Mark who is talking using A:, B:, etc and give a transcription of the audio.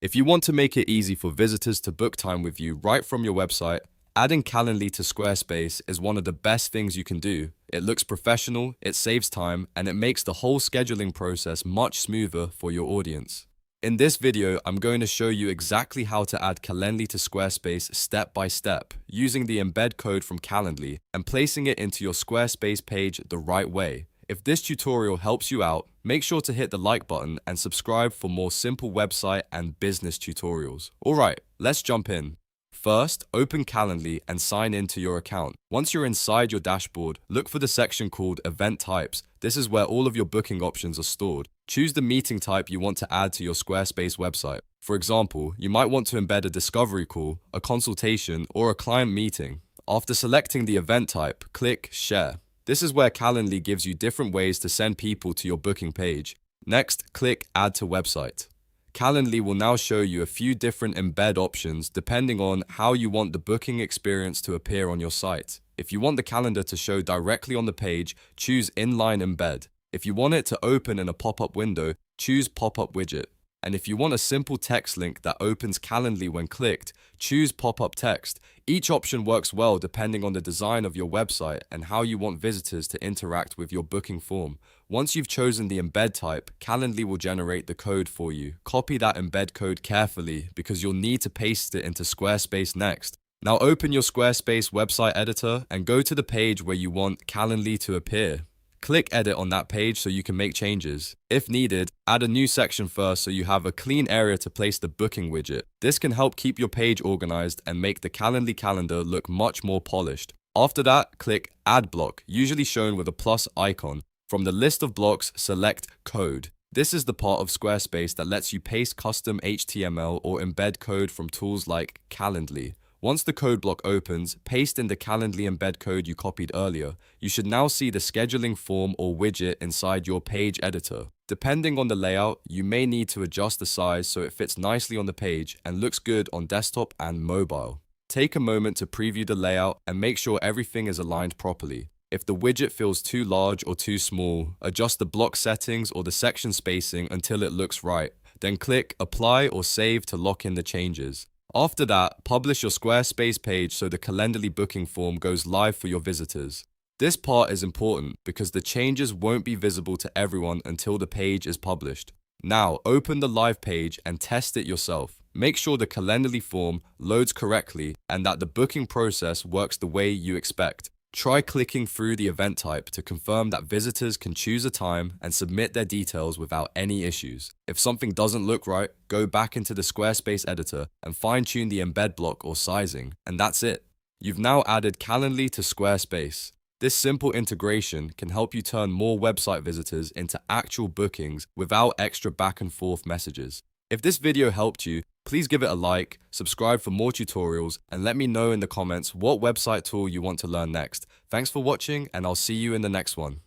A: If you want to make it easy for visitors to book time with you right from your website, adding Calendly to Squarespace is one of the best things you can do. It looks professional, it saves time, and it makes the whole scheduling process much smoother for your audience. In this video, I'm going to show you exactly how to add Calendly to Squarespace step by step, using the embed code from Calendly and placing it into your Squarespace page the right way. If this tutorial helps you out, make sure to hit the like button and subscribe for more simple website and business tutorials. Alright, let's jump in. First, open Calendly and sign in to your account. Once you're inside your dashboard, look for the section called Event Types. This is where all of your booking options are stored. Choose the meeting type you want to add to your Squarespace website. For example, you might want to embed a discovery call, a consultation, or a client meeting. After selecting the event type, click Share. This is where Calendly gives you different ways to send people to your booking page. Next, click Add to Website. Calendly will now show you a few different embed options depending on how you want the booking experience to appear on your site. If you want the calendar to show directly on the page, choose Inline Embed. If you want it to open in a pop-up window, choose Popup Widget. And if you want a simple text link that opens Calendly when clicked, choose Pop-up Text. Each option works well depending on the design of your website and how you want visitors to interact with your booking form. Once you've chosen the embed type, Calendly will generate the code for you. Copy that embed code carefully because you'll need to paste it into Squarespace next. Now open your Squarespace website editor and go to the page where you want Calendly to appear. Click Edit on that page so you can make changes. If needed, add a new section first so you have a clean area to place the booking widget. This can help keep your page organized and make the Calendly calendar look much more polished. After that, click Add Block, usually shown with a plus icon. From the list of blocks, select Code. This is the part of Squarespace that lets you paste custom HTML or embed code from tools like Calendly. Once the code block opens, paste in the Calendly embed code you copied earlier. You should now see the scheduling form or widget inside your page editor. Depending on the layout, you may need to adjust the size so it fits nicely on the page and looks good on desktop and mobile. Take a moment to preview the layout and make sure everything is aligned properly. If the widget feels too large or too small, adjust the block settings or the section spacing until it looks right. Then click Apply or Save to lock in the changes. After that, publish your Squarespace page so the Calendly booking form goes live for your visitors. This part is important because the changes won't be visible to everyone until the page is published. Now, open the live page and test it yourself. Make sure the Calendly form loads correctly and that the booking process works the way you expect. Try clicking through the event type to confirm that visitors can choose a time and submit their details without any issues. If something doesn't look right, go back into the Squarespace editor and fine-tune the embed block or sizing, and that's it. You've now added Calendly to Squarespace. This simple integration can help you turn more website visitors into actual bookings without extra back and forth messages. If this video helped you, please give it a like, subscribe for more tutorials, and let me know in the comments what website tool you want to learn next. Thanks for watching, and I'll see you in the next one.